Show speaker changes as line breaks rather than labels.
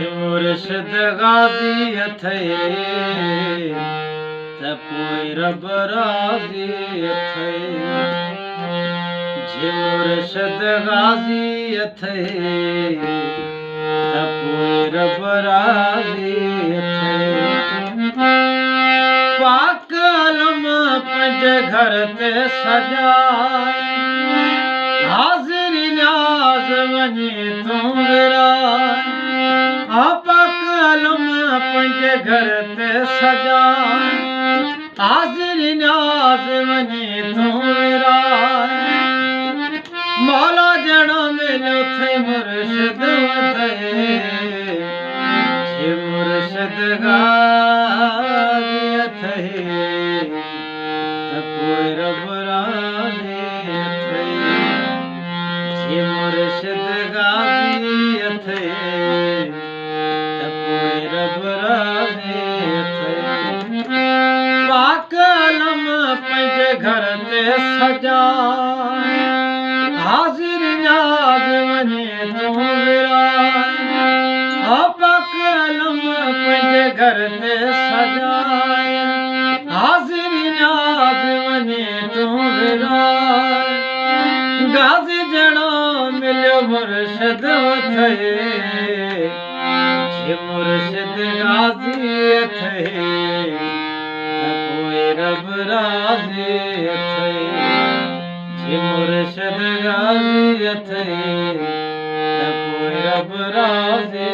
मुर्शिद गाज़ी अथई त पोइ रब राज़ी अथई। मुर्शिद गाज़ी अथई त पोइ रब राज़ी अथई। पाक अलम पंहिंजे घर ते सजाए हाज़िरी न्याज़ वञी तूं विराए। पाक अलम पंहिंजे घर ते सजाए हाज़िरी न्याज़ वञी तूं विराए। मौला जहिड़ो मिलियो अथई मुर्शिद अथई। मुर्शिद गाज़ी अथई त पोइ रब राज़ी अथई। मुर्शिद गाज़ी अथई त पोइ रब राज़ी अथई। पाक अलम पंहिंजे घर ते सजाए हाज़िरी न्याज़ वञी तूं विराए। पाक अलम पंहिंजे घर ते सजाए हाज़िरी न्याज़ वञी तूं विराए। गाज़ी जहिड़ो मिलियो मुर्शिद अथई। मुर्शिद गाज़ी अथई त पोइ रब राज़ी अथई। मुर्शिद गाज़ी अथई त पोइ रब राज़ी